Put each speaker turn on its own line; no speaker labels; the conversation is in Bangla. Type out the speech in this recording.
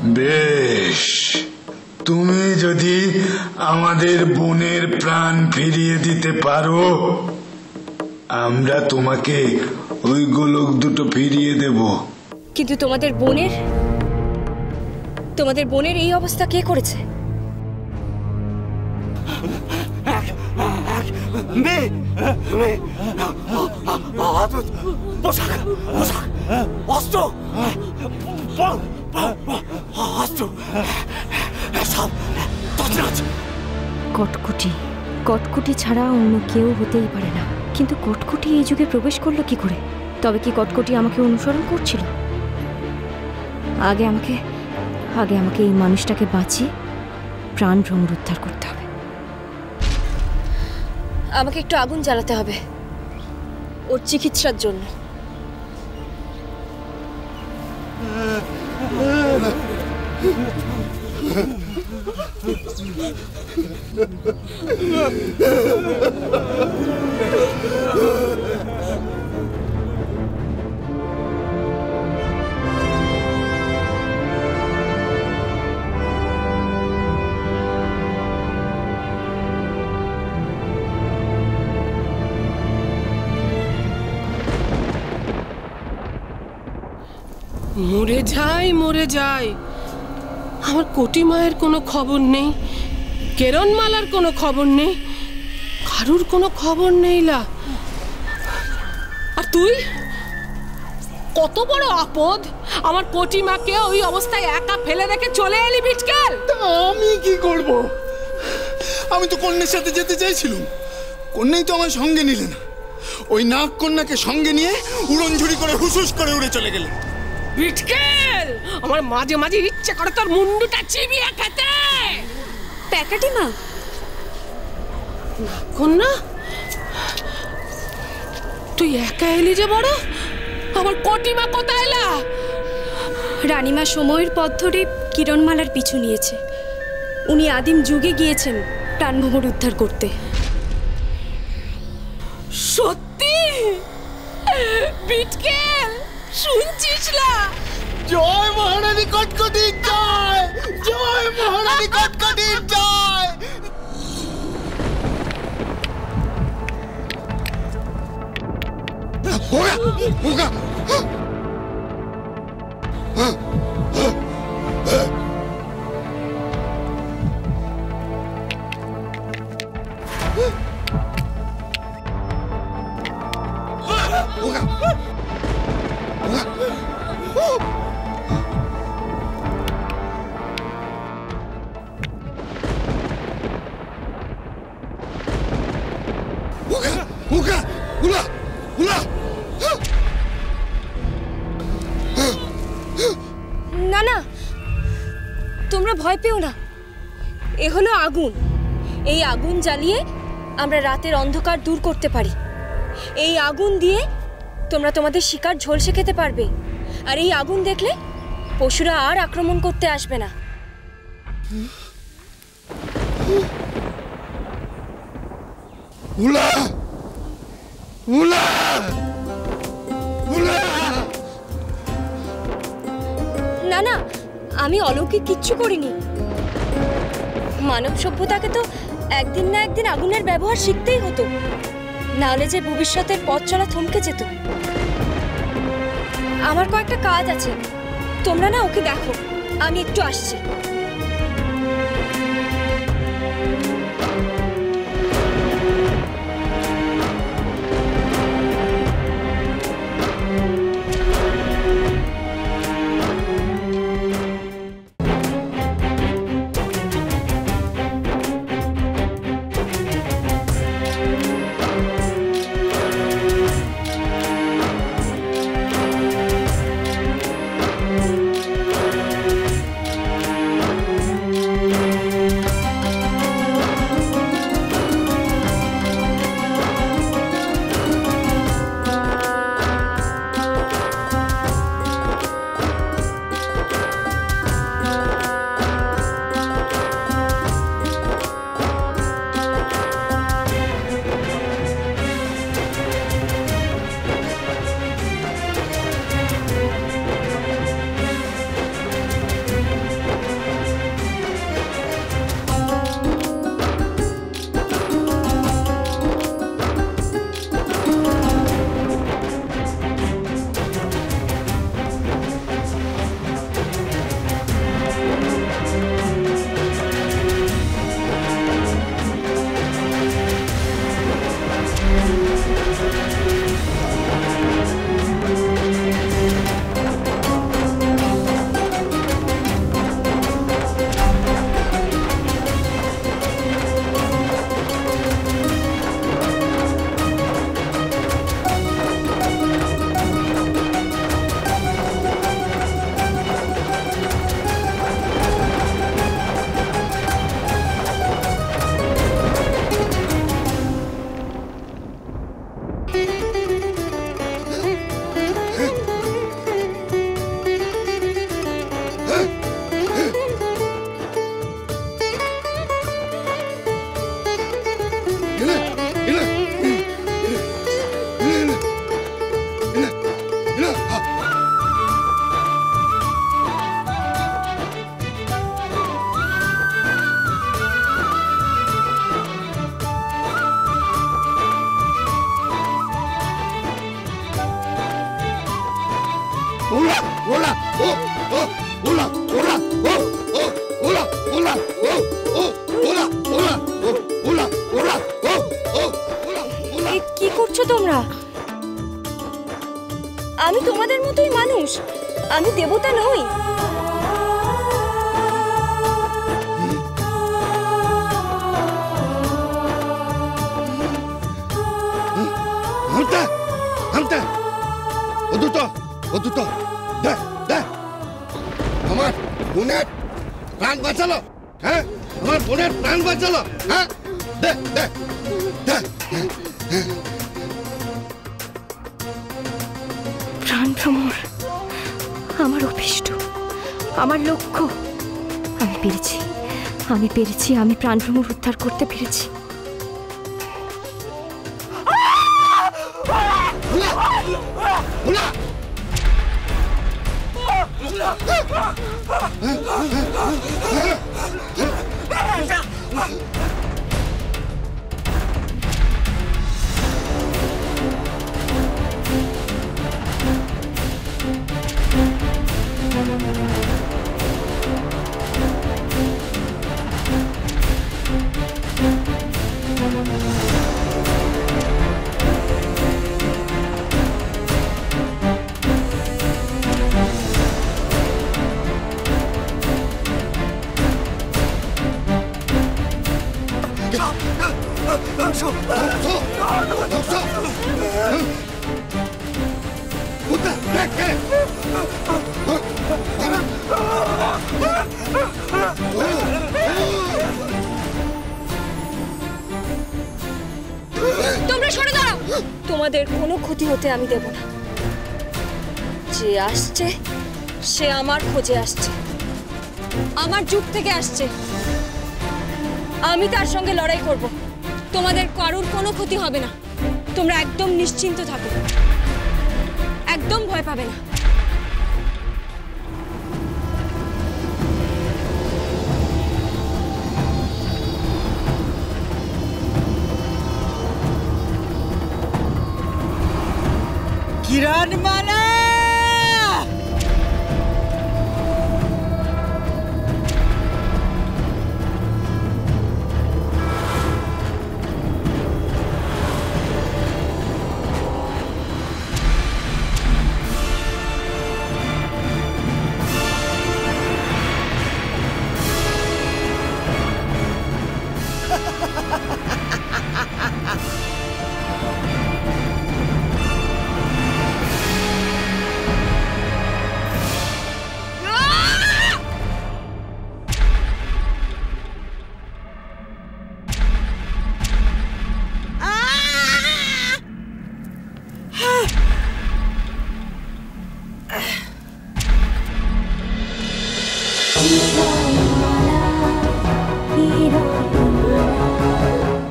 বেশ, তুমি যদি আমাদের বোনের প্রাণ ফিরিয়ে দিতে পারো, আমরা তোমাকে ওই গোলক দুটো ফিরিয়ে দেব।
কিন্তু তোমাদের বোনের এই অবস্থা কে করেছে?
কটকটি ছাড়া অন্য কেউ হতেই পারে না। কিন্তু কটকটি এই যুগে প্রবেশ করলো কি করে? তবে কি কটকটি আমাকে অনুসরণ করছিল? আগে আমাকে এই মানুষটাকে বাঁচিয়ে প্রাণ ভ্রমর উদ্ধার করতে হবে।
আমাকে একটু আগুন জ্বালাতে হবে ওর চিকিৎসার জন্য।
মরে যাই আমার কোটি মায়ের কোনো খবর নেই, কেরণমালার কোনো খবর নেই, কারুর কোনো খবর নেই। লা আর তুই কত বড় আপদ, আমার কোটি মাকে ওই অবস্থায় একা ফেলে রেখে চলে এলি ভিটকেল।
আমি কি করব? আমি তো কন্যার সাথে যেতে চাইছিলাম, কন্যাই তো আমার সঙ্গে নিলে না। ওই নাগ কন্যাকে সঙ্গে নিয়ে উড়নঝুরি করে হুসুস করে উড়ে চলে গেলে।
ভিটকেল, আমার মাঝে মাঝে ইচ্ছে করে তোর মুন্ডুটা চিবিয়ে খেতে।
প্যাকাটি মা,
কন্যা তুই একা এলি যে বড়, আমার কোটিমা কোথায় এলা?
রানীমা সময়ের পথ ধরে কিরণমালার পিছু নিয়েছে। উনি আদিম যুগে গিয়েছেন প্রাণভ্রমর উদ্ধার করতে।
সত্যি? ভিটকেল শুনছিস না?
জয় মহারানী কটকটির জয়, জয় মহারানী কটকটির জয়। হোগা
না না, তোমরা ভয় পেও না। এ হলো আগুন। এই আগুন জ্বালিয়ে আমরা রাতের অন্ধকার দূর করতে পারি। এই আগুন দিয়ে তোমরা তোমাদের শিকার ঝলসে খেতে পারবে। আর এই আগুন দেখলে পশুরা আর আক্রমণ করতে আসবে না।
উলা উলা উলা।
না না, আমি অলৌকিক কিচ্ছু করিনি। মানব সভ্যতাকে তো একদিন না একদিন আগুনের ব্যবহার শিখতেই হতো, নাহলে যে ভবিষ্যতের পথ চলা থমকে যেত। আমার কয়েকটা কাজ আছে, তোমরা না ওকে দেখো, আমি একটু আসছি। আমি তোমাদের মতোই মানুষ, আমি দেবতা নই।
আমার বোনের প্রাণ বাঁচালো, হ্যাঁ, আমার বোনের প্রাণ বাঁচালো, হ্যাঁ, দে দে দে।
প্রাণ ভ্রমর আমার অভিষ্ট, আমার লক্ষ্য। আমি পেরেছি, আমি পেরেছি, আমি প্রাণ ভ্রমর উদ্ধার করতে পেরেছি।
তোমরা সরে দাঁড়াও, তোমাদের কোনো ক্ষতি হতে আমি দেব না। যে আসছে সে আমার খোঁজে আসছে, আমার যুগ থেকে আসছে, আমি তার সঙ্গে লড়াই করব। তোমাদের কারোর কোনো ক্ষতি হবে না, তোমরা একদম নিশ্চিন্ত থাকো, একদম ভয় পাবে না।
কিরণমালা,